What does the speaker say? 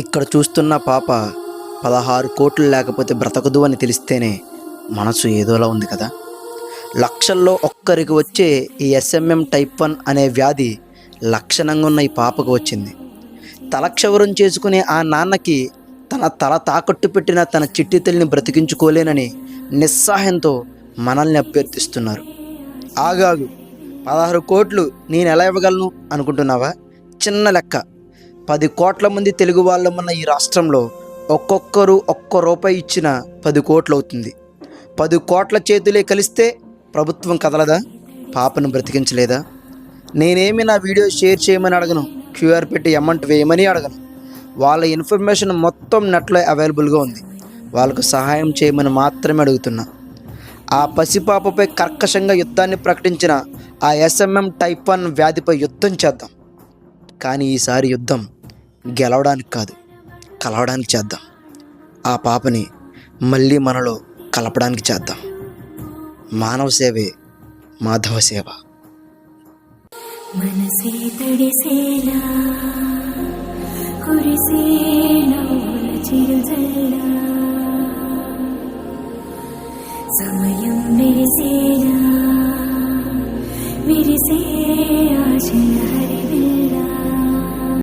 ఇక్కడ చూస్తున్న పాప 16 కోట్లు లేకపోతే బ్రతకదు అని తెలిస్తేనే మనసు ఏదోలా ఉంది కదా. లక్షల్లో ఒక్కరికి వచ్చే ఈ SMM టైప్ 1 అనే వ్యాధి లక్షణంగా ఉన్న ఈ పాపకు వచ్చింది. తలక్షవరం చేసుకునే ఆ నాన్నకి తన తల తాకట్టు పెట్టిన తన చిట్టి తల్లిని బ్రతికించుకోలేనని నిస్సహాయంతో మనల్ని అభ్యర్థిస్తున్నారు. ఆగాగు, 16 కోట్లు నేను ఎలా ఇవ్వగలను అనుకుంటున్నావా? చిన్న లెక్క. 10 కోట్ల మంది తెలుగు వాళ్ళమున్న ఈ రాష్ట్రంలో ఒక్కొక్కరు ₹1 ఇచ్చిన 10 కోట్లు అవుతుంది. 10 కోట్ల చేతులే కలిస్తే ప్రభుత్వం కదలదా? పాపను బ్రతికించలేదా? నేనేమి నా వీడియో షేర్ చేయమని అడగను, QR పెట్టి అమౌంట్ వేయమని అడగను. వాళ్ళ ఇన్ఫర్మేషన్ మొత్తం నెట్లో అవైలబుల్గా ఉంది. వాళ్ళకు సహాయం చేయమని మాత్రమే అడుగుతున్నా. ఆ పసిపాపపై కర్కశంగా యుద్ధాన్ని ప్రకటించిన ఆ SMM టైప్ 1 వ్యాధిపై యుద్ధం చేద్దాం. కానీ ఈసారి యుద్ధం గెలవడానికి కాదు, కలవడానికి చేద్దాం. ఆ పాపని మళ్ళీ మనలో కలపడానికి చేద్దాం. మానవ సేవే మాధవ సేవ. మనసే తడిసేలా కురిసేలా చిరుజల్లా సమయం మెరిసేలా విరిసే ఆశల హరి